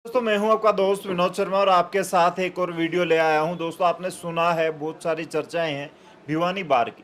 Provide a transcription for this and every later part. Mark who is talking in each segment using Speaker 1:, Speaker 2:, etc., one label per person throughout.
Speaker 1: दोस्तों मैं हूं आपका दोस्त विनोद शर्मा और आपके साथ एक और वीडियो ले आया हूं। दोस्तों आपने सुना है, बहुत सारी चर्चाएं हैं भिवानी बार की।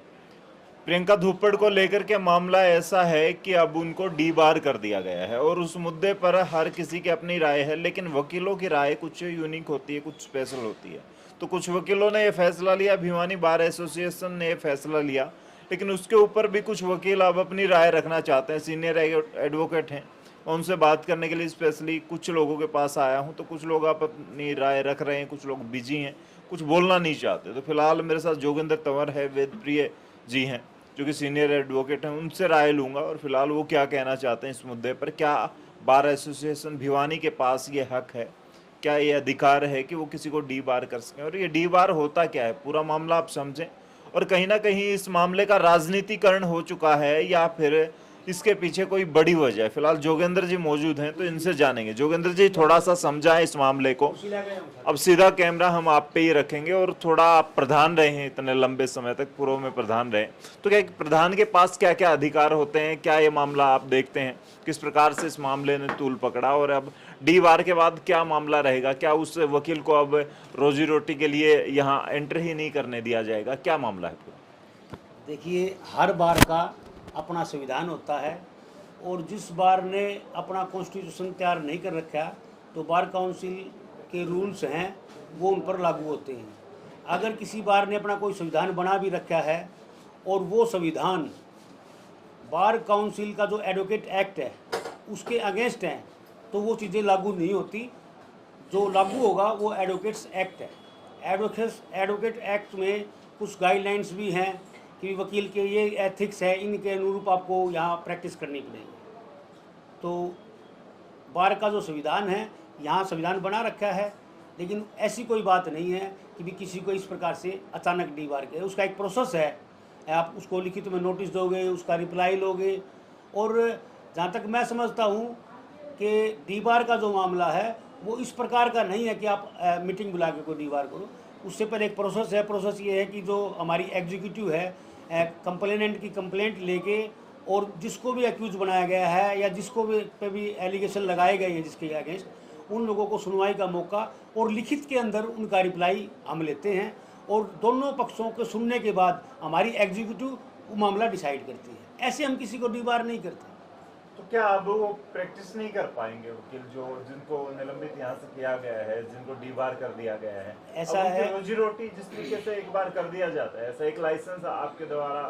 Speaker 1: प्रियंका धुप्पड़ को लेकर के मामला ऐसा है कि अब उनको डी बार कर दिया गया है और उस मुद्दे पर हर किसी की अपनी राय है, लेकिन वकीलों की राय कुछ यूनिक होती है, कुछ स्पेशल होती है। तो कुछ वकीलों ने यह फैसला लिया, भिवानी बार एसोसिएशन ने यह फैसला लिया, लेकिन उसके ऊपर भी कुछ वकील अब अपनी राय रखना चाहते हैं। सीनियर एडवोकेट हैं, मैं उनसे बात करने के लिए स्पेशली कुछ लोगों के पास आया हूं। तो कुछ लोग आप अपनी राय रख रहे हैं, कुछ लोग बिजी हैं, कुछ बोलना नहीं चाहते। तो फिलहाल मेरे साथ जोगिंदर तंवर है, वेद प्रिय जी हैं जो कि सीनियर एडवोकेट हैं, उनसे राय लूँगा और फिलहाल वो क्या कहना चाहते हैं इस मुद्दे पर। क्या बार एसोसिएशन भिवानी के पास ये हक है, क्या ये अधिकार है कि वो किसी को डी बार कर सकें, और ये डी बार होता क्या है, पूरा मामला आप समझें। और कहीं ना कहीं इस मामले का राजनीतिकरण हो चुका है या फिर इसके पीछे कोई बड़ी वजह है। फिलहाल जोगेंद्र जी मौजूद हैं तो इनसे जानेंगे। जोगेंद्र जी थोड़ा सा समझाएं इस मामले को। अब सीधा कैमरा हम आप पे ही रखेंगे और थोड़ा आप प्रधान रहे हैं इतने लंबे समय तक, पूर्व में प्रधान रहे, तो क्या प्रधान के पास क्या क्या अधिकार होते हैं, क्या ये मामला आप देखते हैं, किस प्रकार से इस मामले ने तूल पकड़ा, और अब डी बार के बाद क्या मामला रहेगा, क्या उस वकील को अब रोजी रोटी के लिए यहाँ एंट्री ही नहीं करने दिया जाएगा, क्या मामला है पूरा?
Speaker 2: देखिए, हर बार का अपना संविधान होता है और जिस बार ने अपना कॉन्स्टिट्यूशन तैयार नहीं कर रखा तो बार काउंसिल के रूल्स हैं वो उन पर लागू होते हैं। अगर किसी बार ने अपना कोई संविधान बना भी रखा है और वो संविधान बार काउंसिल का जो एडवोकेट एक्ट है उसके अगेंस्ट है तो वो चीज़ें लागू नहीं होती। जो लागू होगा वो एडवोकेट्स एक्ट है। एडवोकेट एक्ट में कुछ गाइडलाइंस भी हैं कि वकील के ये एथिक्स है, इनके अनुरूप आपको यहाँ प्रैक्टिस करनी पड़ेगी। तो बार का जो संविधान है, यहाँ संविधान बना रखा है, लेकिन ऐसी कोई बात नहीं है कि भी किसी को इस प्रकार से अचानक डी बार के। उसका एक प्रोसेस है, आप उसको लिखित में नोटिस दोगे, उसका रिप्लाई लोगे। और जहाँ तक मैं समझता हूँ कि डी बार का जो मामला है वो इस प्रकार का नहीं है कि आप मीटिंग बुला के कोई डी बार करो। उससे पहले एक प्रोसेस है। प्रोसेस ये है कि जो हमारी एग्जीक्यूटिव है, कंप्लेनेंट की कंप्लेंट लेके और जिसको भी एक्यूज बनाया गया है या जिसको भी पे भी एलिगेशन लगाए गए हैं जिसके अगेंस्ट, उन लोगों को सुनवाई का मौका और लिखित के अंदर उनका रिप्लाई हम लेते हैं और दोनों पक्षों को सुनने के बाद हमारी एग्जीक्यूटिव वो मामला डिसाइड करती है। ऐसे हम किसी को डी बार नहीं करते।
Speaker 1: तो क्या अब वो प्रैक्टिस नहीं कर पाएंगे वकील, जो जिनको निलंबित यहाँ से किया गया है, जिनको डी बार कर दिया गया है?
Speaker 2: ऐसा है,
Speaker 1: रोजी रोटी जिस तरीके से एक बार कर दिया जाता है, ऐसा एक लाइसेंस आपके द्वारा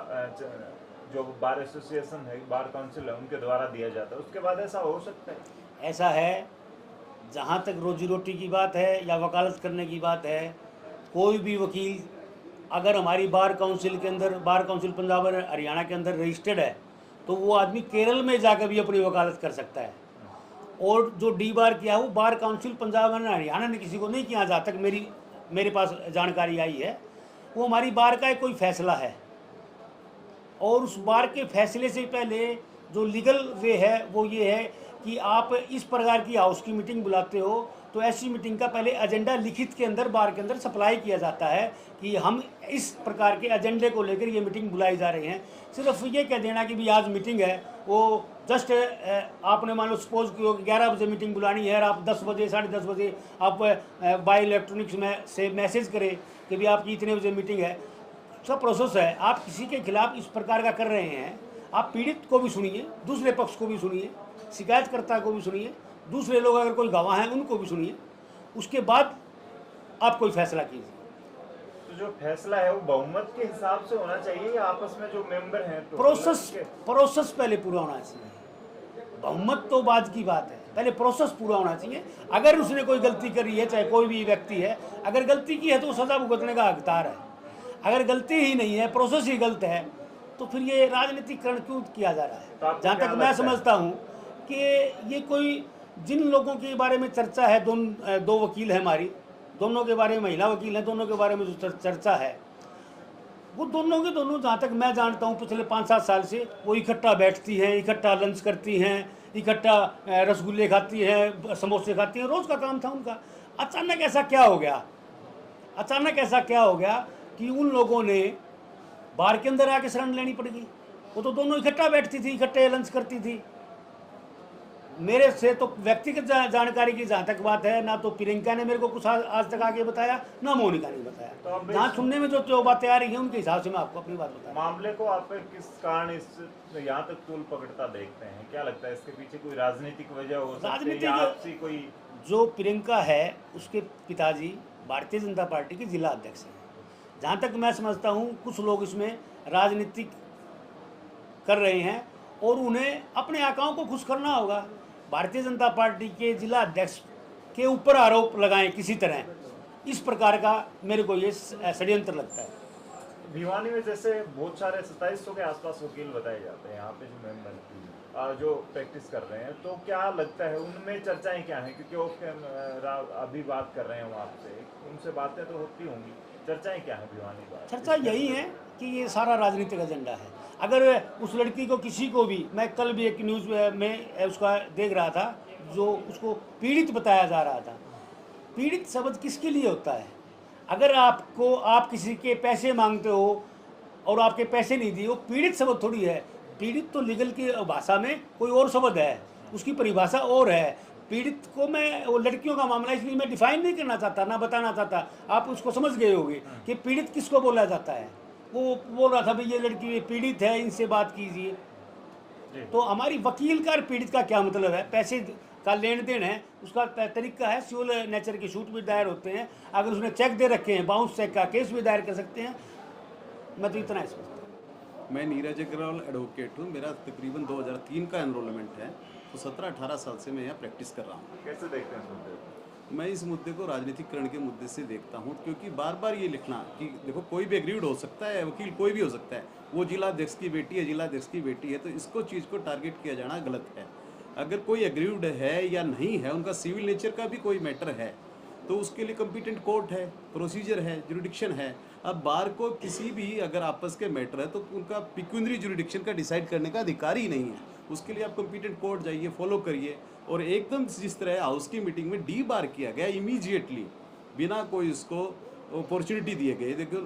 Speaker 1: जो बार एसोसिएशन है, बार काउंसिल है, उनके द्वारा दिया जाता है, उसके बाद ऐसा हो सकता है?
Speaker 2: ऐसा है, जहाँ तक रोजी रोटी की बात है या वकालत करने की बात है, कोई भी वकील अगर हमारी बार काउंसिल के अंदर, बार काउंसिल पंजाब और हरियाणा के अंदर रजिस्टर्ड है तो वो आदमी केरल में जाकर भी अपनी वकालत कर सकता है। और जो डी बार किया वो बार काउंसिल पंजाब और हरियाणा ने किसी को नहीं किया, जहाँ तक मेरे पास जानकारी आई है। वो हमारी बार का एक कोई फैसला है और उस बार के फैसले से पहले जो लीगल वे है वो ये है कि आप इस प्रकार की हाउस की मीटिंग बुलाते हो तो ऐसी मीटिंग का पहले एजेंडा लिखित के अंदर बार के अंदर सप्लाई किया जाता है कि हम इस प्रकार के एजेंडे को लेकर ये मीटिंग बुलाई जा रही है। सिर्फ ये कह देना कि भी आज मीटिंग है, वो जस्ट आपने मान लो सपोज कि 11 बजे मीटिंग बुलानी है और आप 10 बजे 10:30 बजे आप बाई इलेक्ट्रॉनिक्स में से मैसेज करें कि भी आपकी इतने बजे मीटिंग है। सब प्रोसेस है। आप किसी के खिलाफ इस प्रकार का कर रहे हैं, आप पीड़ित को भी सुनिए, दूसरे पक्ष को भी सुनिए, शिकायतकर्ता को भी सुनिए, दूसरे लोग अगर कोई गवाह हैं उनको भी सुनिए, उसके बाद आप कोई फैसला कीजिए।
Speaker 1: तो जो फैसला है वो बहुमत के हिसाब से होना चाहिए या आपस में जो मेंबर हैं? तो
Speaker 2: प्रोसेस पहले पूरा होना चाहिए। बहुमत तो बाद की बात है, पहले प्रोसेस पूरा होना चाहिए। अगर उसने कोई गलती करी है, चाहे कोई भी व्यक्ति है, अगर गलती की है तो सजा भुगतने का हकदार है। अगर गलती ही नहीं है, प्रोसेस ही गलत है, तो फिर ये राजनीतिकरण क्यों किया जा रहा है?
Speaker 1: तो
Speaker 2: जहाँ तक मैं समझता हूँ कि ये कोई जिन लोगों के बारे में चर्चा है, दो वकील हैं हमारी, दोनों के बारे में महिला वकील हैं, दोनों के बारे में जो चर्चा है वो दोनों के दोनों, जहाँ तक मैं जानता हूँ, पिछले 5-7 साल से वो इकट्ठा बैठती हैं, इकट्ठा लंच करती हैं, इकट्ठा रसगुल्ले खाती हैं, समोसे खाती हैं, रोज़ का काम था उनका। अचानक ऐसा क्या हो गया? अचानक ऐसा क्या हो गया कि उन लोगों ने बार के अंदर आके शरण लेनी पड़ गई? वो तो दोनों इकट्ठा बैठती थी, इकट्ठे लंच करती थी। मेरे से तो व्यक्तिगत जानकारी की जहाँ तक बात है, ना तो प्रियंका ने मेरे को कुछ आज तक आगे बताया, ना मोनिका ने
Speaker 1: तो
Speaker 2: बताया।
Speaker 1: अब
Speaker 2: जहाँ सुनने में जो बातें आ रही हैं उनके हिसाब से मैं आपको अपनी बात बताया।
Speaker 1: मामले को आप किस कारण इस यहाँ तक तूल पकड़ता देखते हैं? क्या लगता है इसके पीछे कोई राजनीतिक वजह हो सकती है
Speaker 2: राजनीतिक
Speaker 1: या आपसी कोई?
Speaker 2: जो प्रियंका है उसके पिताजी भारतीय जनता पार्टी के जिला अध्यक्ष हैं। जहाँ तक मैं समझता हूँ कुछ लोग इसमें राजनीतिक कर रहे हैं और उन्हें अपने आकाओं को खुश करना होगा। भारतीय जनता पार्टी के जिला अध्यक्ष के ऊपर आरोप लगाएं किसी तरह, इस प्रकार का मेरे को ये षड्यंत्र लगता है।
Speaker 1: भिवानी में जैसे बहुत सारे 2700 के आसपास वकील बताए जाते हैं यहाँ पे जो मेंबर जो प्रैक्टिस कर रहे हैं, तो क्या लगता है उनमें चर्चाएं क्या हैं? क्योंकि वो अभी बात कर रहे हैं हम आपसे, उनसे बातें तो होती होंगी, चर्चाएं क्या है भिवानी बात?
Speaker 2: चर्चा यही है कि ये सारा राजनीतिक एजेंडा है। अगर उस लड़की को किसी को भी, मैं कल भी एक न्यूज़ में उसका देख रहा था, जो उसको पीड़ित बताया जा रहा था। पीड़ित शब्द किसके लिए होता है? अगर आप किसी के पैसे मांगते हो और आपके पैसे नहीं दिए, वो पीड़ित शब्द थोड़ी है। पीड़ित तो लीगल की भाषा में कोई और शब्द है, उसकी परिभाषा और है। पीड़ित को मैं, वो लड़कियों का मामला इसलिए मैं डिफाइन नहीं करना चाहता, ना बताना चाहता, आप उसको समझ गए होंगे कि पीड़ित किसको बोला जाता है। वो बोल रहा था भाई ये लड़की पीड़ित है, इनसे बात कीजिए। तो हमारी वकील का और पीड़ित का क्या मतलब है? पैसे का लेन देन है, उसका तरीका है। सिविल नेचर के सूट भी दायर होते हैं, अगर उसने चेक दे रखे हैं, बाउंस चेक का केस भी दायर कर सकते हैं। मैं तो इतना समझता हूँ।
Speaker 3: मैं नीरज अग्रवाल एडवोकेट हूँ। मेरा तकरीबन 2003 का एनरोलमेंट है, तो 17-18 साल से मैं यहाँ प्रैक्टिस कर रहा हूँ।
Speaker 1: कैसे देखते हैं इस मुद्दे को?
Speaker 3: मैं इस मुद्दे को राजनीतिकरण के मुद्दे से देखता हूँ, क्योंकि बार बार ये लिखना कि देखो कोई भी एग्रीड हो सकता है, वकील कोई भी हो सकता है, वो जिलाध्यक्ष की बेटी है, जिलाध्यक्ष की बेटी है, तो इसको चीज़ को टारगेट किया जाना गलत है। अगर कोई एग्रीड है या नहीं है, उनका सिविल नेचर का भी कोई मैटर है, तो उसके लिए कंपिटेंट कोर्ट है, प्रोसीजर है, जुरिडिक्शन है। अब बार को किसी भी अगर आपस के मैटर है तो उनका पिक्यूनरी जुरिडिक्शन का डिसाइड करने का अधिकार ही नहीं है। उसके लिए आप कंपिटेंट कोर्ट जाइए, फॉलो करिए। और एकदम जिस तरह हाउस की मीटिंग में डी बार किया गया इमीडिएटली, बिना कोई उसको अपॉर्चुनिटी दिए गए। देखो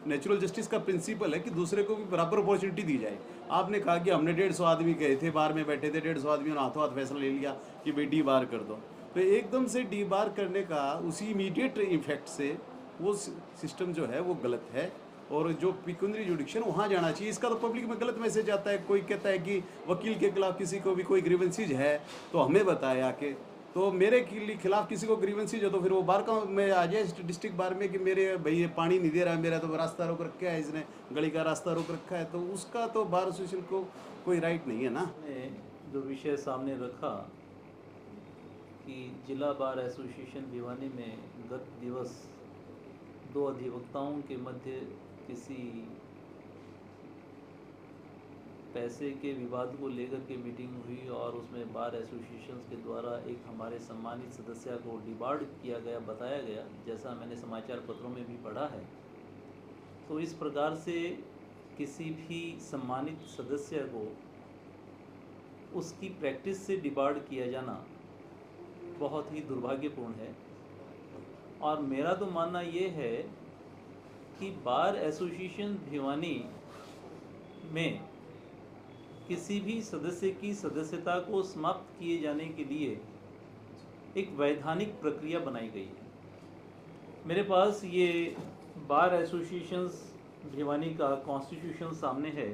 Speaker 3: नेचुरल जस्टिस का प्रिंसिपल है कि दूसरे को भी बराबर अपॉर्चुनिटी दी जाए। आपने कहा कि हमने 150 आदमी गए थे, बार में बैठे थे, 150 आदमी ने हाथों हाथ फैसला ले लिया कि भाई डी बार कर दो, तो एकदम से डी बार करने का उसी इमीडिएट इफेक्ट से वो सिस्टम जो है वो गलत है। और जो पिक्यूनरी जुडिक्शन वहाँ जाना चाहिए, इसका तो पब्लिक में गलत मैसेज आता है। कोई कहता है कि वकील के खिलाफ किसी को भी कोई ग्रीवेंसीज है तो हमें बताए आके, तो मेरे खिलाफ किसी को ग्रीवेंसीज हो तो फिर वो बार का में आ जाए डिस्ट्रिक्ट बार में कि मेरे भाई ये पानी नहीं दे रहा है, मेरा तो रास्ता रोक रखा है, इसने गली का रास्ता रोक रखा है, तो उसका तो बार एसोसिएशन को कोई राइट नहीं है ना।
Speaker 4: जो विषय सामने रखा कि जिला बार एसोसिएशन भिवानी में गत दिवस 2 अधिवक्ताओं के मध्य किसी पैसे के विवाद को लेकर के मीटिंग हुई और उसमें बार एसोसिएशन के द्वारा एक हमारे सम्मानित सदस्य को डिबार्ड किया गया, बताया गया, जैसा मैंने समाचार पत्रों में भी पढ़ा है। तो इस प्रकार से किसी भी सम्मानित सदस्य को उसकी प्रैक्टिस से डिबार्ड किया जाना बहुत ही दुर्भाग्यपूर्ण है। और मेरा तो मानना ये है कि बार एसोसिएशन भिवानी में किसी भी सदस्य की सदस्यता को समाप्त किए जाने के लिए एक वैधानिक प्रक्रिया बनाई गई है। मेरे पास ये बार एसोसिएशंस भिवानी का कॉन्स्टिट्यूशन सामने है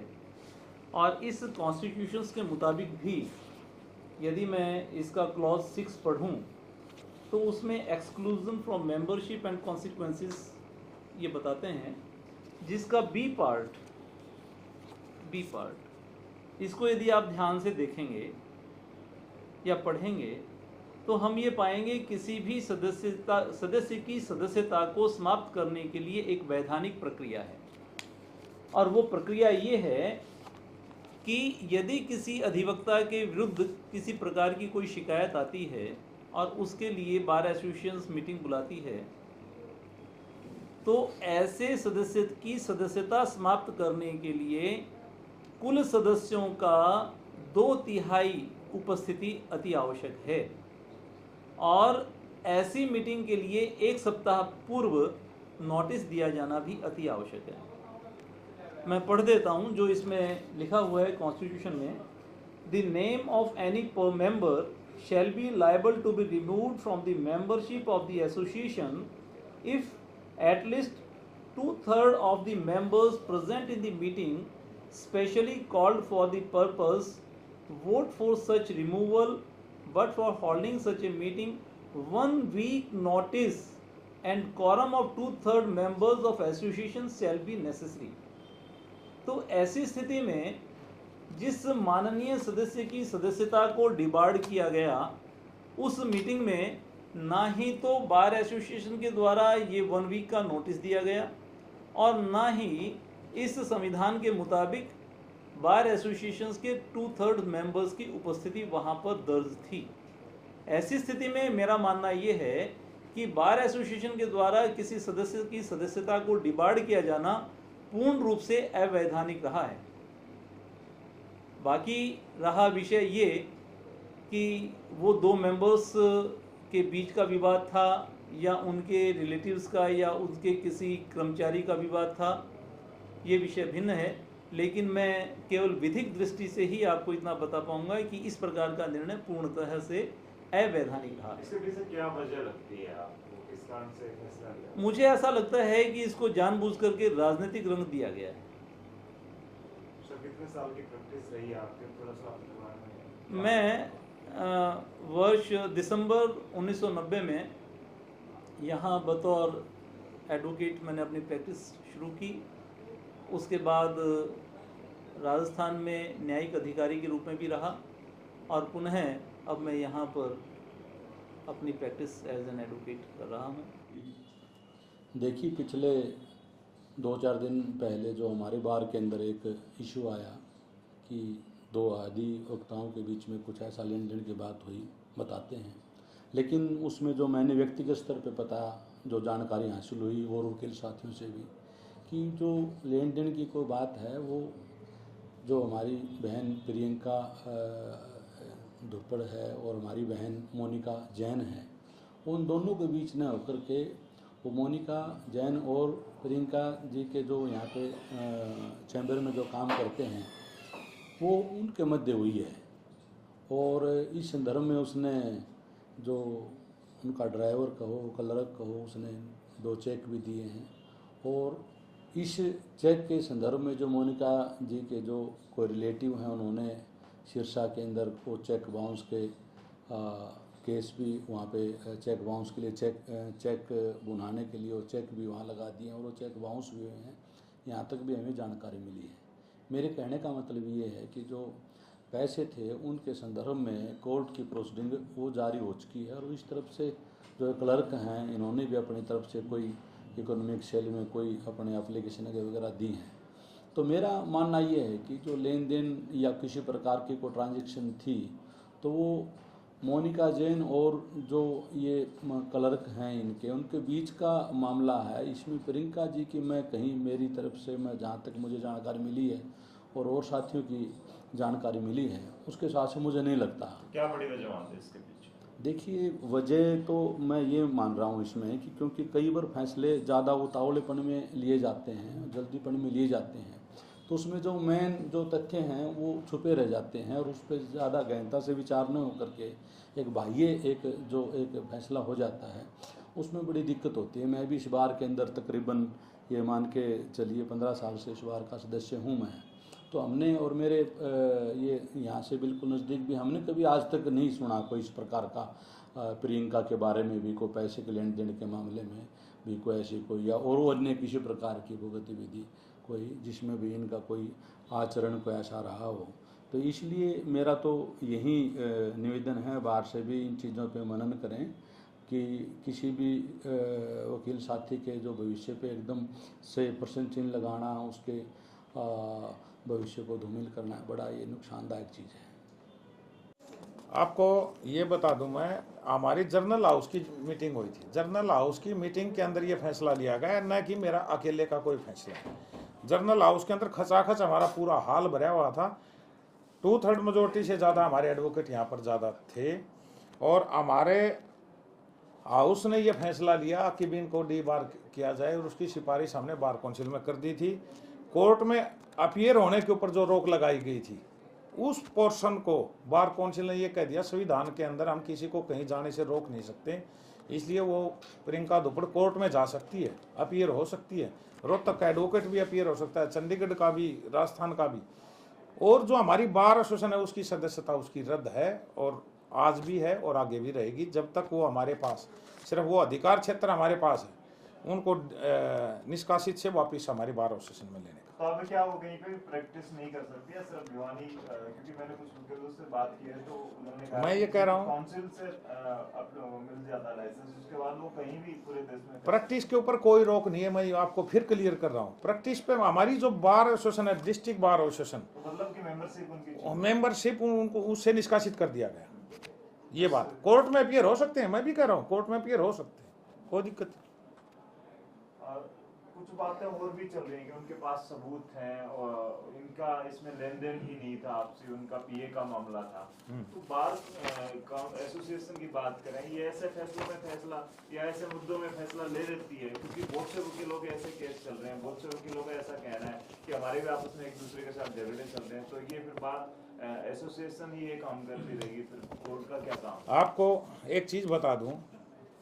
Speaker 4: और इस कॉन्स्टिट्यूशंस के मुताबिक भी यदि मैं इसका क्लॉज 6 पढ़ूं तो उसमें exclusion from membership and consequences ये बताते हैं, जिसका बी पार्ट इसको यदि आप ध्यान से देखेंगे या पढ़ेंगे तो हम ये पाएंगे किसी भी सदस्य की सदस्यता को समाप्त करने के लिए एक वैधानिक प्रक्रिया है। और वो प्रक्रिया ये है कि यदि किसी अधिवक्ता के विरुद्ध किसी प्रकार की कोई शिकायत आती है और उसके लिए बार एसोसिएशन मीटिंग बुलाती है, तो ऐसे सदस्य की सदस्यता समाप्त करने के लिए कुल सदस्यों का 2/3 उपस्थिति अति आवश्यक है। और ऐसी मीटिंग के लिए 1 सप्ताह पूर्व नोटिस दिया जाना भी अति आवश्यक है। मैं पढ़ देता हूं जो इसमें लिखा हुआ है कॉन्स्टिट्यूशन में। the name of any member shall be liable to be removed from the membership of the association if at least 2/3 of the members present in the meeting specially called for the purpose vote for such removal, but for holding such a meeting 1 week notice and quorum of 2/3 members of association shall be necessary. तो ऐसी स्थिति में जिस माननीय सदस्य की सदस्यता को डिबार्ड किया गया, उस मीटिंग में ना ही तो बार एसोसिएशन के द्वारा ये 1 वीक का नोटिस दिया गया और ना ही इस संविधान के मुताबिक बार एसोसिएशंस के 2/3 मेंबर्स की उपस्थिति वहाँ पर दर्ज थी। ऐसी स्थिति में मेरा मानना ये है कि बार एसोसिएशन के द्वारा किसी सदस्य की सदस्यता को डिबार्ड किया जाना पूर्ण रूप से अवैधानिक रहा है। बाकी रहा विषय ये कि वो 2 मेंबर्स के बीच का विवाद था या उनके रिलेटिव्स का या उनके किसी कर्मचारी का विवाद था, ये विषय भिन्न है, लेकिन मैं केवल विधिक दृष्टि से ही आपको इतना बता पाऊंगा कि इस प्रकार का निर्णय पूर्णतः से अवैधानिक रहा है।
Speaker 1: इसके पीछे क्या वजह लगती है आपको, किस कारण से फैसला लिया?
Speaker 4: मुझे ऐसा लगता है कि इसको जानबूझ करके राजनीतिक रंग दिया गया है।
Speaker 1: कितने साल की प्रैक्टिस रही है आपके, थोड़ा सा अपने बारे में?
Speaker 4: मैं वर्ष दिसंबर 1990 में यहाँ बतौर एडवोकेट मैंने अपनी प्रैक्टिस शुरू की। उसके बाद राजस्थान में न्यायिक अधिकारी के रूप में भी रहा और पुनः अब मैं यहाँ पर अपनी प्रैक्टिस एज एन एडवोकेट कर रहा हूँ।
Speaker 5: देखिए, पिछले 2-4 दिन पहले जो हमारे बार के अंदर एक इशू आया कि 2 अधिवक्ताओं के बीच में कुछ ऐसा लेन देन की बात हुई, बताते हैं, लेकिन उसमें जो मैंने व्यक्तिगत स्तर पे पता, जो जानकारी हासिल हुई और वकील साथियों से भी, कि जो लेन देन की कोई बात है वो जो हमारी बहन प्रियंका धुप्पड़ है और हमारी बहन मोनिका जैन है, उन दोनों के बीच न होकर के वो मोनिका जैन और प्रियंका जी के जो यहाँ पे चैम्बर में जो काम करते हैं वो उनके मध्य हुई है। और इस संदर्भ में उसने जो उनका ड्राइवर कहो, क्लर्क कहो, उसने 2 चेक भी दिए हैं। और इस चेक के संदर्भ में जो मोनिका जी के जो कोई रिलेटिव हैं, उन्होंने सिरसा के अंदर वो चेक बाउंस के केस भी वहाँ पे चेक बाउंस के लिए चेक बुनाने के लिए वो चेक भी वहाँ लगा दिए हैं और वो चेक बाउंस भी हुए हैं। यहाँ तक भी हमें जानकारी मिली है। मेरे कहने का मतलब ये है कि जो पैसे थे उनके संदर्भ में कोर्ट की प्रोसीडिंग वो जारी हो चुकी है और इस तरफ से जो क्लर्क हैं इन्होंने भी अपनी तरफ से कोई इकोनॉमिक सेल में कोई अपने एप्लीकेशन वगैरह दी हैं। तो मेरा मानना ये है कि जो लेन देन या किसी प्रकार की कोई ट्रांजैक्शन थी तो वो मोनिका जैन और जो ये क्लर्क हैं उनके बीच का मामला है। इसमें प्रियंका जी की मैं कहीं मेरी तरफ से मैं जहाँ तक मुझे जानकारी मिली है और साथियों की जानकारी मिली है उसके हिसाब से मुझे नहीं लगता।
Speaker 1: क्या बड़ी वजह मानते हैं इसके पीछे?
Speaker 5: देखिए, वजह तो मैं ये मान रहा हूँ इसमें कि क्योंकि कई बार फैसले ज़्यादा उतावलेपन में लिए जाते हैं, जल्दीपन में लिए जाते हैं, तो उसमें जो मेन जो तथ्य हैं वो छुपे रह जाते हैं और उस पर ज़्यादा गहनता से विचार न होकर के एक बाह्य एक फैसला हो जाता है, उसमें बड़ी दिक्कत होती है। मैं भी इस बार के अंदर तकरीबन ये मान के चलिए 15 साल से इस बार का सदस्य हूँ मैं। तो हमने और मेरे ये यहाँ से बिल्कुल नज़दीक भी हमने कभी आज तक नहीं सुना कोई इस प्रकार का प्रियंका के बारे में भी कोई पैसे के लेन देन के मामले में भी कोई ऐसी कोई या और अन्य किसी प्रकार की कोई गतिविधि कोई जिसमें भी इनका कोई आचरण कोई ऐसा रहा हो। तो इसलिए मेरा तो यही निवेदन है बाहर से भी इन चीज़ों पे मनन करें कि किसी भी वकील साथी के जो भविष्य पे एकदम से % चिन्ह लगाना, उसके भविष्य को धूमिल करना बड़ा ये नुकसानदायक चीज़ है।
Speaker 6: आपको ये बता दूं, मैं हमारी जर्नल हाउस की मीटिंग हुई थी। जर्नल हाउस की मीटिंग के अंदर ये फैसला लिया गया, न कि मेरा अकेले का कोई फैसला। जर्नल हाउस के अंदर खचाखच हमारा पूरा हाल भरा हुआ था। 2/3 मेजोरिटी से ज़्यादा हमारे एडवोकेट यहाँ पर ज़्यादा थे और हमारे हाउस ने यह फैसला लिया कि भी इनको डीबार किया जाए और उसकी सिफारिश हमने बार काउंसिल में कर दी थी। कोर्ट में अपीयर होने के ऊपर जो रोक लगाई गई थी उस पोर्शन को बार काउंसिल ने ये कह दिया संविधान के अंदर हम किसी को कहीं जाने से रोक नहीं सकते, इसलिए वो प्रियंका दुपड़ कोर्ट में जा सकती है, अपीयर हो सकती है। रोहतक का एडवोकेट भी अपीयर हो सकता है, चंडीगढ़ का भी, राजस्थान का भी। और जो हमारी बार एसोसिएशन है उसकी सदस्यता उसकी रद्द है और आज भी है और आगे भी रहेगी जब तक वो हमारे पास, सिर्फ वो अधिकार क्षेत्र हमारे पास है, उनको निष्कासित से वापस हमारी बार एसोसिएशन में लेने का।
Speaker 1: तो अब क्या हो गई पे प्रैक्टिस नहीं कर सकती है सिर्फ भिवानी, क्योंकि मैंने कुछ वकीलों से बात की है तो उन्होंने कहा
Speaker 6: मैं ये कह रहा हूँ
Speaker 1: काउंसिल से मिल जाता लाइसेंस, उसके बाद वो कहीं भी पूरे देश में
Speaker 6: प्रैक्टिस के ऊपर कोई रोक नहीं है। मैं आपको फिर क्लियर कर रहा हूँ, प्रैक्टिस पे हमारी जो बार एसोसिएशन है, डिस्ट्रिक्ट बार एसोसिएशन,
Speaker 1: तो मतलब की
Speaker 6: मेंबरशिप उनको उससे निष्कासित कर दिया गया। ये बात कोर्ट में अपीयर हो सकते हैं, मैं भी कह रहा हूँ कोर्ट में अपीयर हो सकते हैं, कोई दिक्कत नहीं।
Speaker 1: कुछ बातें और भी चल रही हैं कि उनके पास सबूत हैं और इनका इसमें लेन देन ही नहीं था आपसे, उनका पीए का मामला था। तो बार एसोसिएशन की बात करें, ये ऐसे फैसलों में फैसला या ऐसे मुद्दों में फैसला ले लेती है, क्योंकि बहुत से वकीलों के ऐसे केस चल रहे हैं, बहुत से वकीलों का ऐसा कहना है कि हमारे भी आपस में एक दूसरे के साथ झगड़े चल रहे हैं, तो ये फिर बार एसोसिएशन ही ये काम करती रहेगी, फिर कोर्ट का क्या काम?
Speaker 6: आपको एक चीज बता दूं,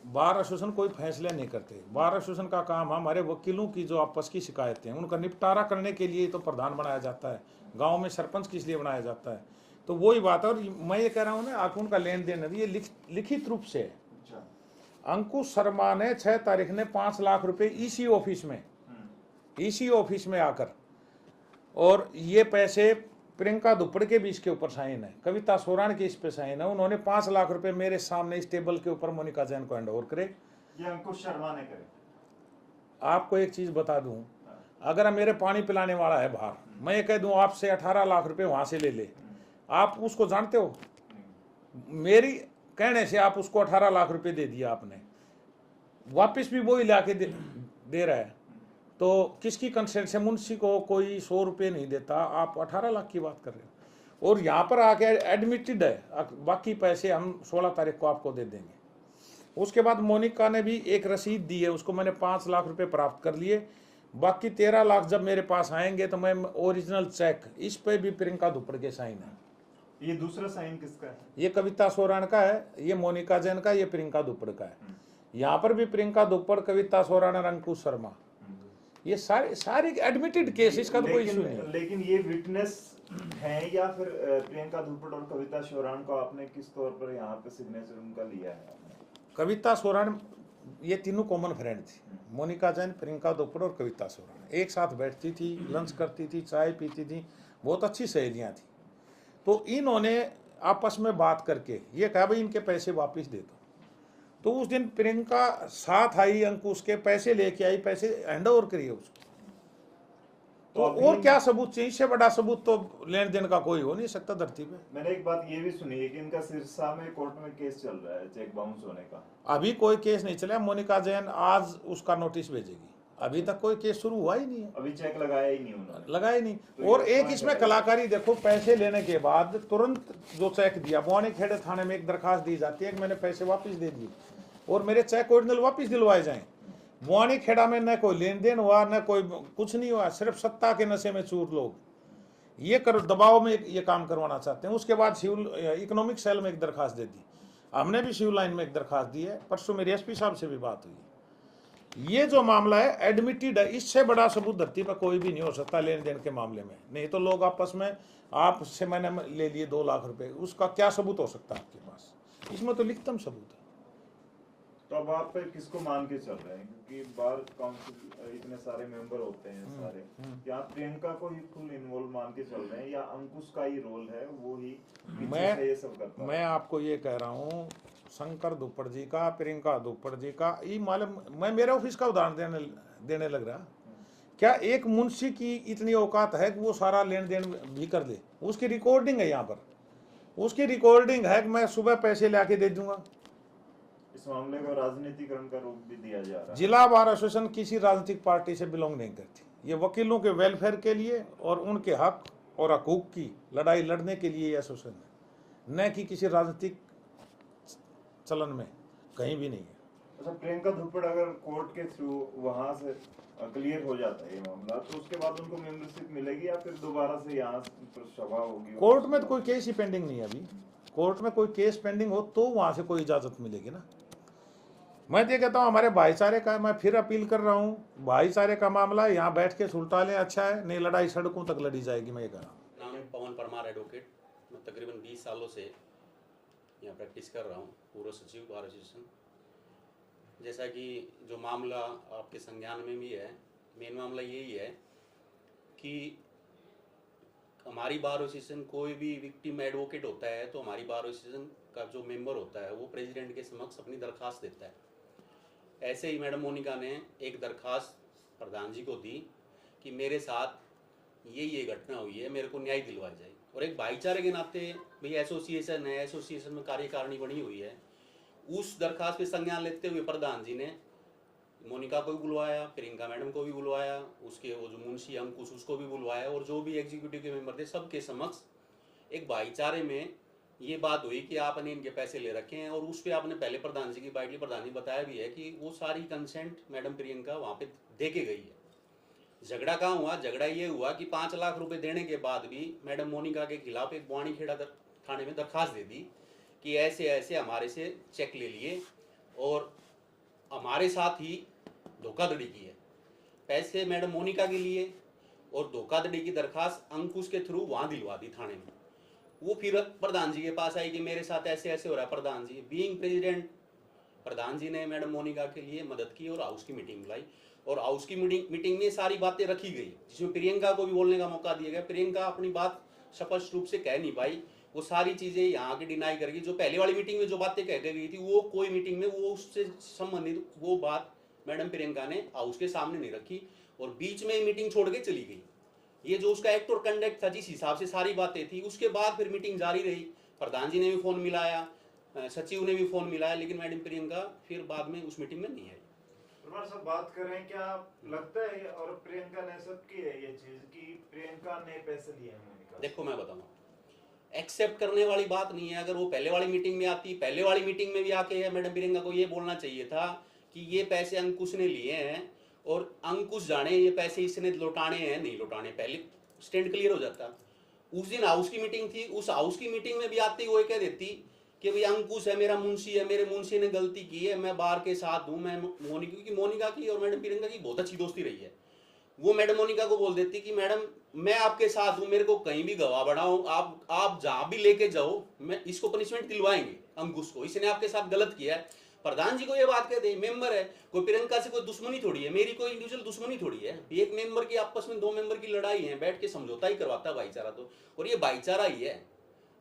Speaker 6: बार एसोसिएशन कोई फैसले नहीं करते। बार एसोसिएशन का काम हमारे वकीलों की जो आपस की शिकायतें हैं उनका निपटारा करने के लिए तो प्रधान बनाया जाता है, गांव में सरपंच किस लिए बनाया जाता है। तो वही बात है। और मैं ये कह रहा हूँ ना, आप उनका लेन देन है ये लिखित रूप से है। अंकुश शर्मा ने 6 तारीख ने 5 लाख रुपए ईसी ऑफिस में आकर, और ये पैसे प्रियंका दुपड़ के भी इसके ऊपर साइन है, कविता सोरान के इस पे साइन है। उन्होंने 5 लाख रुपए मेरे सामने इस टेबल के ऊपर मोनिका जैन को हैंड ओवर करे।
Speaker 1: ये अंकुश शर्मा ने करे।
Speaker 6: आपको एक चीज बता दूं, अगर मेरे पानी पिलाने वाला है बाहर, मैं ये कह दूं आपसे 18 लाख रुपए वहां से ले ले, आप उसको जानते हो? मेरी कहने से आप उसको 18 लाख रुपए दे दिया, आपने वापिस भी वही ला के दे रहा है, तो किसकी कंसेंट से? मुंशी को कोई 100 रुपये नहीं देता, आप 18 लाख की बात कर रहे हो। और यहाँ पर आके एडमिटेड है, बाकी पैसे हम 16 तारीख को आपको दे देंगे। उसके बाद मोनिका ने भी एक रसीद दी है, उसको मैंने 5 लाख रुपए प्राप्त कर लिए, बाकी 13 लाख जब मेरे पास आएंगे तो मैं ओरिजिनल चेक, इस पे भी प्रियंका दुपड़ के साइन है।
Speaker 1: ये दूसरा साइन किसका है?
Speaker 6: ये कविता सोरान का है, ये मोनिका जैन का, ये प्रियंका दुपड़ का है। यहाँ पर भी प्रियंका दुपड़, कविता सोरान और अंकुश शर्मा, ये सारे एडमिटेड केस, इसका तो कोई इशू नहीं है।
Speaker 1: लेकिन ये विटनेस हैं या फिर प्रियंका दुपड़ और कविता सोरान को आपने किस तौर पर यहाँ पे सिग्नेचर उनका लिया है?
Speaker 6: कविता सोरान, ये तीनों कॉमन फ्रेंड थी, मोनिका जैन, प्रियंका दुपड़ और कविता सोरान एक साथ बैठती थी, लंच करती थी, चाय पीती थी, बहुत अच्छी सहेलियां थी। तो इन्होंने आपस में बात करके ये कहा भाई इनके पैसे वापस दे दो। तो उस दिन प्रियंका साथ आई, अंकुश के पैसे लेके आई, पैसे हैंड ओवर करिए उसको। तो और क्या सबूत चाहिए? इससे बड़ा सबूत तो लेन देन का कोई हो नहीं सकता धरती पे।
Speaker 1: मैंने एक बात ये भी सुनी है कि इनका सिरसा में कोर्ट में केस चल रहा है चेक बाउंस होने का।
Speaker 6: अभी कोई केस नहीं चला। मोनिका जैन आज उसका नोटिस भेजेगी, अभी तक कोई केस शुरू हुआ ही नहीं है,
Speaker 1: अभी चेक लगाया ही नहीं उन्होंने,
Speaker 6: लगाया ही नहीं। तो और एक इसमें कलाकारी देखो, पैसे लेने के बाद तुरंत जो चेक दिया, बुआनी खेड़े थाने में एक दरखास्त दी जाती है कि मैंने पैसे वापस दे दिए और मेरे चेक ओरिजिनल वापस दिलवाए जाएं। बुआनी खेड़ा में न कोई लेन देन हुआ, न कोई कुछ नहीं हुआ, सिर्फ सत्ता के नशे में चूर लोग ये कर दबाव में ये काम करवाना चाहते हैं। उसके बाद सिविल इकोनॉमिक सेल में एक दरखास्त दे दी, हमने भी सिविल लाइन में एक दरखास्त दी है, परसों मेरे एसपी साहब से भी बात हुई। ये जो मामला है एडमिटेड है, इससे बड़ा सबूत धरती पर कोई भी नहीं हो सकता लेन देन के मामले में। नहीं तो लोग आपस में, आपसे मैंने ले लिए 2 लाख रुपए, उसका क्या सबूत हो सकता है आपके पास? इसमें तो लिखितम सबूत है।
Speaker 1: तो अब आप किसको मान के चल रहे हैं? क्योंकि बार काउंसिल इतने सारे मेंबर होते हैं सारे, क्या प्रियंका को ही फुल इन्वॉल्व मान के चल रहे हैं या अंकुश का ही रोल है, वो ही पीछे से ये सब करता है?
Speaker 6: मैं आपको ये कह रहा हूँ, शंकर दुपड़ जी का, प्रियंका दुपड़ जी का, ये मालूम, मैं मेरे ऑफिस का उदाहरण देने लग रहा। क्या एक मुंशी की इतनी औकात है कि वो सारा लेन देन भी कर दे? उसकी रिकॉर्डिंग है यहाँ पर, उसकी रिकॉर्डिंग है कि मैं सुबह पैसे ला के दे दूंगा।
Speaker 1: इस मामले को राजनीतिकरण का रूप भी दिया जा रहा है।
Speaker 6: जिला बार एसोसिएशन किसी राजनीतिक पार्टी से बिलोंग नहीं करती। ये वकीलों के वेलफेयर के लिए और उनके हक और हकूक की लड़ाई लड़ने के लिए एसोसिएशन है, न कि किसी राजनीतिक चलन में, कहीं भी नहीं है।
Speaker 1: अच्छा, प्रियंका धुप्पड़ अगर कोर्ट के थ्रू वहां से क्लियर हो जाता है ये मामला, तो उसके बाद उनको मेंबरशिप मिलेगी या फिर दोबारा से यहाँ पर सभा होगी?
Speaker 6: कोर्ट में तो कोई केस ही पेंडिंग नहीं है अभी। कोर्ट में कोई केस पेंडिंग हो तो वहां से कोई इजाजत मिलेगी ना। मैं तो ये कहता हूँ हमारे भाईचारे का, मैं फिर अपील कर रहा हूँ, भाईचारे का मामला यहाँ बैठ के सुलटा लें, अच्छा है, नहीं लड़ाई सड़कों तक लड़ी जाएगी। मैं ये कह रहा हूँ।
Speaker 7: नाम है पवन परमार एडवोकेट। मैं तकरीबन 20 सालों से यहाँ प्रैक्टिस कर रहा हूँ, पूर्व सचिव बार एसोसिएशन। जैसा कि जो मामला आपके संज्ञान में भी है, मेन मामला यही है कि हमारी बार एसोसिएशन कोई भी विक्टिम एडवोकेट होता है तो हमारी बार एसोसिएशन का जो मेंबर होता है वो प्रेसिडेंट के समक्ष अपनी दरख्वास्त देता है। ऐसे ही मैडम मोनिका ने एक दरख्वास्त प्रधान जी को दी कि मेरे साथ ये घटना हुई है, मेरे को न्याय दिलवाया जाए। और एक भाईचारे के नाते भाई एसोसिएशन है, एसोसिएशन में कार्यकारिणी बनी हुई है, उस दरखास्त पे संज्ञान लेते हुए प्रधान जी ने मोनिका को भी बुलवाया, प्रियंका मैडम को भी बुलवाया, उसके वो जो मुंशी अंकुश उसको भी बुलवाया, और जो भी एग्जीक्यूटिव के मेंबर थे सबके समक्ष एक भाईचारे में ये बात हुई कि आपने इनके पैसे ले रखे हैं। और उस पर आपने पहले प्रधान जी की बाइटली प्रधान जी बताया भी है कि वो सारी कंसेंट मैडम प्रियंका वहाँ पे दे के गई है। झगड़ा कहाँ हुआ? झगड़ा ये हुआ कि 5 लाख रुपए देने के बाद भी मैडम मोनिका के खिलाफ एक बुआनीखेड़ा थाने में दरखास्त दे दी कि ऐसे ऐसे हमारे से चेक ले लिए और हमारे साथ ही धोखाधड़ी की है। पैसे मैडम मोनिका के लिए और धोखाधड़ी की दरखास्त अंकुश के थ्रू वहां दिलवा दी थाने में। वो फिर प्रधान जी के पास आई कि मेरे साथ ऐसे ऐसे हो रहा है। प्रधान जी बीइंग प्रेसिडेंट, प्रधान जी ने मैडम मोनिका के लिए मदद की और हाउस की मीटिंग बुलाई, और हाउस की मीटिंग में सारी बातें रखी गई जिसमें प्रियंका को भी बोलने का मौका दिया गया। प्रियंका अपनी बात स्पष्ट रूप से कह नहीं पाई, वो सारी चीजें यहाँ की डिनाई करके जो पहले वाली मीटिंग में जो बातें कह गई थी वो कोई मीटिंग में वो उससे संबंधित वो बात मैडम प्रियंका ने हाउस के सामने नहीं रखी और बीच में मीटिंग छोड़ के चली गई। ये जो उसका एक्ट और कंडक्ट था जिस हिसाब से सारी बातें थी, उसके बाद फिर मीटिंग जारी रही। प्रधान जी ने भी फोन मिलाया, सचिव ने भी फोन मिलाया, लेकिन मैडम प्रियंका फिर बाद में उस मीटिंग में नहीं आई।
Speaker 1: परमार साहब बात कर रहे हैं, क्या लगता है और प्रियंका ने सब की है ये चीज कि प्रियंका ने पैसे लिए हैं मोनिका?
Speaker 7: देखो मैं बताऊंगा, एक्सेप्ट करने वाली बात नहीं है। अगर वो पहले वाली मीटिंग में आती, पहले वाली मीटिंग में भी आके मैडम प्रियंका को ये बोलना चाहिए था कि ये पैसे अंकुश ने लिए हैं और अंकुश जाने ये पैसे इसने लौटाने हैं नहीं लौटाने, पहले स्टैंड क्लियर हो जाता। उस दिन हाउस की मीटिंग थी, उस हाउस की मीटिंग में भी आती वो कह देती कि भाई अंकुश है मेरा मुंशी है, मेरे मुंशी ने गलती की है, मैं बार के साथ हूँ। मैं मोनिका, क्योंकि मोनिका की और मैडम प्रियंका की बहुत अच्छी दोस्ती रही है, वो मैडम मोनिका को बोल देती कि मैडम मैं आपके साथ हूँ, मेरे को कहीं भी गवाह बनाओ, आप जहां भी लेके जाओ, मैं इसको पनिशमेंट दिलवाएंगे अंकुश को, इसने आपके साथ गलत किया है। प्रधान जी को ये बात कहते हैं, मेंबर है, कोई प्रियंका से कोई दुश्मनी थोड़ी है, मेरी कोई इंडिविजुअल दुश्मनी थोड़ी है। एक मेंबर की आपस में 2 मेंबर की लड़ाई है, बैठ के समझौता ही करवाता भाईचारा तो, और ये भाईचारा ही है।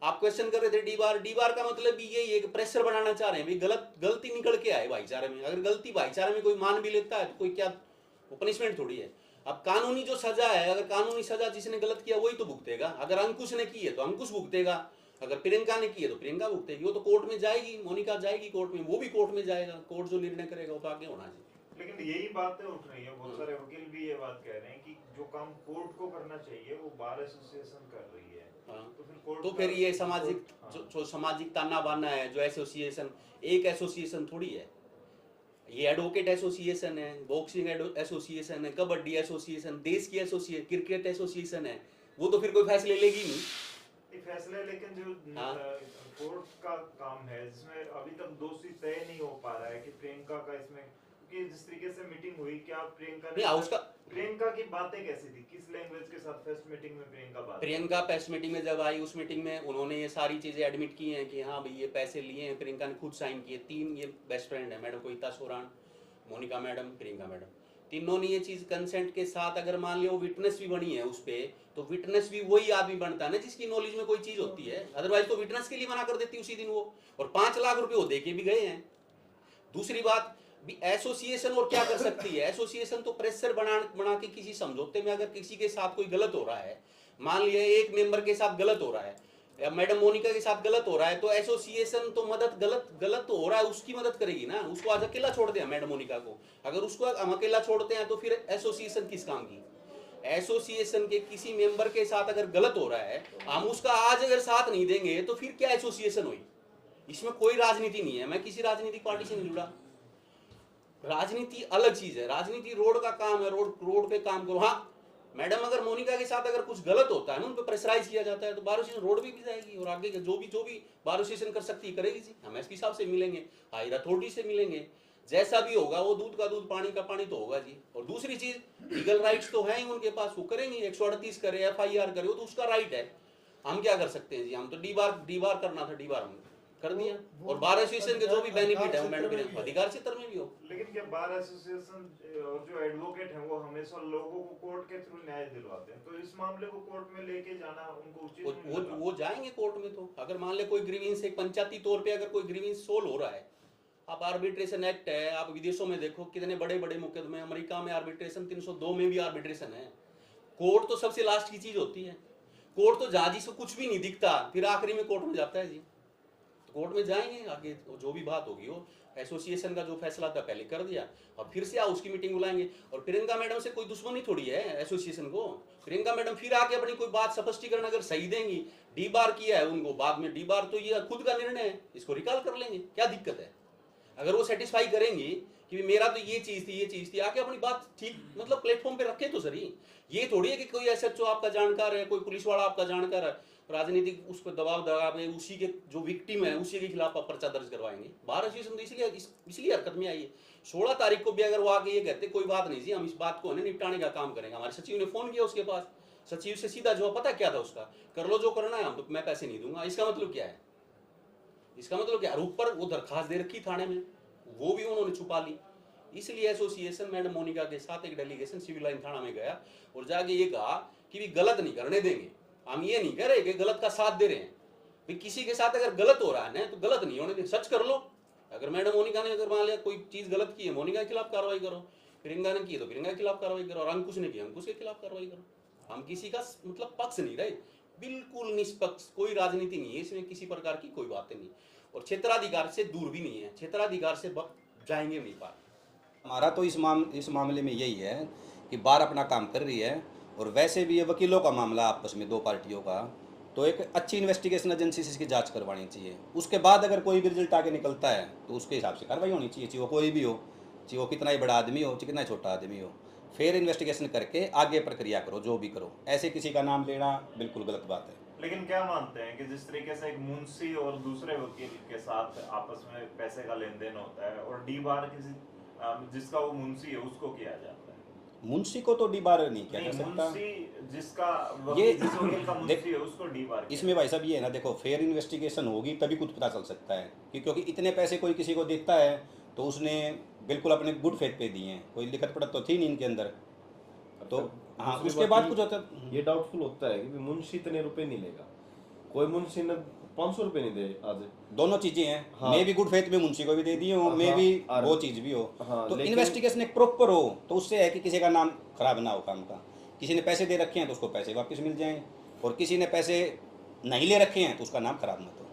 Speaker 7: आप क्वेश्चन कर रहे थे डी बार का मतलब भी यही है कि प्रेशर बनाना चाह रहे हैं, भाई गलती निकल के आए भाईचारे में। अगर गलती भाईचारे में कोई मान भी लेता है तो कोई क्या वो पनिशमेंट थोड़ी है। अब कानूनी जो सजा है, अगर कानूनी सजा जिसने गलत किया वही तो भुगतेगा। अगर अंकुश ने की है तो अंकुश भुगतेगा, अगर प्रियंका ने की है तो प्रियंका भुगतेगी। वो तो कोर्ट में जाएगी, मोनिका जाएगी कोर्ट में, वो भी कोर्ट में जाएगा, कोर्ट जो निर्णय करेगा वो तो आगे होना चाहिए।
Speaker 1: लेकिन यही बातें उठ रही है, बहुत सारे वकील भी ये बात कह रहे हैं कि जो काम कोर्ट को करना चाहिए वो बार एसोसिएशन कर रही है। तो फिर कोर्ट
Speaker 7: तो फिर ये सामाजिक जो सामाजिक ताना बाना है, जो एसोसिएशन, एक एसोसिएशन थोड़ी है, ये एडवोकेट एसोसिएशन है, बॉक्सिंग एसोसिएशन है, कबड्डी एसोसिएशन, देश की एसोसिएशन, क्रिकेट एसोसिएशन है, वो तो फिर कोई फैसले लेगी नहीं
Speaker 1: फैसले। लेकिन जो कोर्ट का काम है जिसमें अभी तक दोषी तय नहीं हो पा रहा है कि प्रियंका का इसमें, कि जिस तरीके से मीटिंग हुई, क्या प्रियंका की बातें कैसी थी, किस लैंग्वेज के साथ फर्स्ट मीटिंग में प्रियंका
Speaker 7: फर्स्ट मीटिंग में जब आई, उस मीटिंग में उन्होंने ये सारी चीजें एडमिट की हैं कि हाँ भाई ये पैसे लिए हैं, प्रियंका ने खुद साइन किए। 3 ये बेस्ट फ्रेंड है madam, कोईता Soran, Monika madam, Priyanka madam, तीनों ने ये चीज कंसेंट के साथ, अगर मान लिया वो विटनेस भी बनी है उस पे, तो विटनेस भी वही आदमी बनता है ना जिसकी नॉलेज में कोई चीज होती है, अदरवाइज तो विटनेस के लिए मना कर देती उसी दिन वो, और 5 लाख रुपए वो देके भी गए हैं। दूसरी बात भी एसोसिएशन और क्या कर सकती है, एसोसिएशन तो प्रेशर बना के किसी समझौते में, अगर किसी के साथ कोई गलत हो रहा है, मान लिया एक मेंबर के साथ गलत हो रहा है या मैडम मोनिका के साथ गलत हो रहा है, तो एसोसिएशन तो मदद, गलत तो हो रहा है उसकी मदद करेगी ना। उसको आज अकेला छोड़ दें मैडम मोनिका को, अगर उसको हम अकेला छोड़ते हैं तो फिर एसोसिएशन किस काम की? एसोसिएशन के किसी मेंबर के साथ अगर गलत हो रहा है, हम उसका आज अगर साथ नहीं देंगे तो फिर क्या एसोसिएशन हुई? इसमें कोई राजनीति नहीं है, मैं किसी राजनीतिक पार्टी से नहीं जुड़ा। राजनीति अलग चीज है, राजनीति रोड का काम है, रोड पे काम करो। हाँ मैडम, अगर मोनिका के साथ अगर कुछ गलत होता है ना, उन पर प्रेशराइज किया जाता है, तो बार एसोसिएशन रोड भी जाएगी और आगे जो भी बार एसोसिएशन कर सकती है करेगी जी। हम एसपी साहब से मिलेंगे, हायर अथॉरिटी से मिलेंगे, जैसा भी होगा वो दूध का दूध पानी का पानी तो होगा जी। और दूसरी चीज, लीगल राइट्स तो है ही उनके पास, वो करेंगे, 138 करे, FIR करे, वो तो उसका राइट है। हम क्या कर सकते हैं जी? हम तो डी बार करना था, डी बार हम कर दिया। और बार एसोसिएशन के जो भी बेनिफिट है वो मैडम अधिकार क्षेत्र में भी हो।
Speaker 1: लेकिन क्या बार एसोसिएशन और जो एडवोकेट हैं वो हमेशा लोगों को कोर्ट के थ्रू न्याय दिलवाते हैं, तो इस मामले को कोर्ट में लेके जाना उनको उचित नहीं लगा।
Speaker 7: वो जाएंगे कोर्ट में। तो अगर मान ले कोई ग्रीवेंस एक पंचायती तौर पे अगर कोई ग्रीवेंस सोल्व हो रहा है, आप आर्बिट्रेशन एक्ट है, आप विदेशों में देखो कितने बड़े बड़े मुकदमे, अमेरिका में आर्बिट्रेशन 302 में भी आर्बिट्रेशन है। कोर्ट तो सबसे लास्ट की चीज होती है। कोर्ट तो जहाँ जिसको कुछ भी नहीं दिखता, फिर आखिरी में कोर्ट में जाता है जी। तो कोर्ट में जाएंगे, आगे जो भी बात होगी वो एसोसिएशन का जो फैसला था पहले कर दिया, और फिर से उसकी मीटिंग बुलाएंगे। और प्रियंका मैडम से कोई दुश्मनी थोड़ी है एसोसिएशन को। प्रियंका मैडम फिर आके अपनी कोई बात स्पष्टीकरण अगर सही देंगी, डी बार किया है उनको, बाद में डी बार तो ये खुद का निर्णय है, इसको रिकॉल कर लेंगे, क्या दिक्कत है? अगर वो सेटिस्फाई करेंगी कि मेरा तो ये चीज थी, आके अपनी बात ठीक मतलब प्लेटफॉर्म पे रखे तो सही। ये थोड़ी है कि कोई SHO आपका जानकार है, कोई पुलिस वाला आपका जानकार है, राजनीतिक उस पर दबाव दबावे, उसी के जो विक्टिम है उसी के खिलाफ आप पर्चा दर्ज करवाएंगे। बार एसोसिएशन तो इसलिए हरकत में आई है। 16 तारीख को भी अगर वो आके ये कहते कोई बात नहीं जी, हम इस बात को निपटाने का काम करेंगे, हमारे सचिव ने फोन किया उसके पास, सचिव से सीधा जवाब पता क्या था उसका, कर लो जो करना है, हम तो मैं पैसे नहीं दूंगा। इसका मतलब क्या है? इसका मतलब क्या? ऊपर वो दरखास्त दे रखी थाने में, वो भी उन्होंने छुपा ली। इसलिए एसोसिएशन मैडम मोनिका के साथ एक डेलीगेशन सिविल लाइन थाना में गया और जाके ये कहा कि भी गलत नहीं करने देंगे। हम ये नहीं कह रहे कि गलत का साथ दे रहे हैं, भी किसी के साथ अगर गलत हो रहा है ना तो गलत नहीं होने दें, सच कर लो। अगर मैडम मोनिका ने अगर मान लिया कोई चीज गलत की है, मोनिका के खिलाफ कार्रवाई करो, प्रियंका ने की है तो प्रियंका के खिलाफ कार्रवाई करो, और अंकुश ने की अंकुश के खिलाफ कार्रवाई करो। हम किसी का मतलब पक्ष नहीं रहे, बिल्कुल निष्पक्ष, कोई राजनीति नहीं है इसमें, किसी प्रकार की कोई बातें नहीं, और क्षेत्राधिकार से दूर भी नहीं है, क्षेत्राधिकार से जाएंगे नहीं पार।
Speaker 8: हमारा तो इस मामले में यही है कि बार अपना काम कर रही है, और वैसे भी ये वकीलों का मामला आपस में दो पार्टियों का, तो एक अच्छी इन्वेस्टिगेशन एजेंसी से इसकी जांच करवानी चाहिए। उसके बाद अगर कोई भी रिजल्ट आगे निकलता है तो उसके हिसाब से कार्रवाई होनी चाहिए, चाहे वो कोई भी हो, चाहे वो कितना ही बड़ा आदमी हो, चाहे कितना ही छोटा आदमी हो। फिर इन्वेस्टिगेशन करके आगे प्रक्रिया करो, जो भी करो। ऐसे किसी का नाम लेना बिल्कुल गलत बात है।
Speaker 1: लेकिन क्या मानते हैं कि जिस तरीके से एक मुंशी और दूसरे वकील के साथ आपस में पैसे का लेन देन होता है, और डी बार किसी जिसका वो मुंशी है उसको किया जाता है,
Speaker 8: मुंशी को तो डी बार नहीं किया जा सकता।
Speaker 1: मुंशी जिसका
Speaker 8: ये
Speaker 1: जिस वकील का मुंशी है उसको डी बार।
Speaker 8: इसमें भाई साहब ये है ना, देखो फेयर इन्वेस्टिगेशन होगी तभी कुछ पता चल सकता है कि क्योंकि इतने पैसे कोई किसी को देता है तो उसने बिल्कुल अपने गुड फेथ पे दिए हैं, कोई लिखत पढ़त तो थी नहीं इनके अंदर। तो हाँ, उसके बाद कुछ होता है।
Speaker 9: ये डाउटफुल होता है कि मुंशी इतने रुपए नहीं लेगा, कोई मुंशी ने 500 रुपए नहीं दे आज।
Speaker 8: दोनों चीजें हैं।
Speaker 9: हाँ।
Speaker 8: मैं भी गुड फेथ में मुंशी को भी दे दिए हूँ, मैं भी वो चीज भी हो।
Speaker 9: हाँ,
Speaker 8: तो इन्वेस्टिगेशन एक प्रॉपर हो तो उससे है कि किसी का नाम खराब ना हो काम का। किसी ने पैसे दे रखे हैं तो उसको पैसे वापस मिल जाएं, और किसी ने पैसे नहीं ले रखे हैं तो उसका नाम खराब मत हो।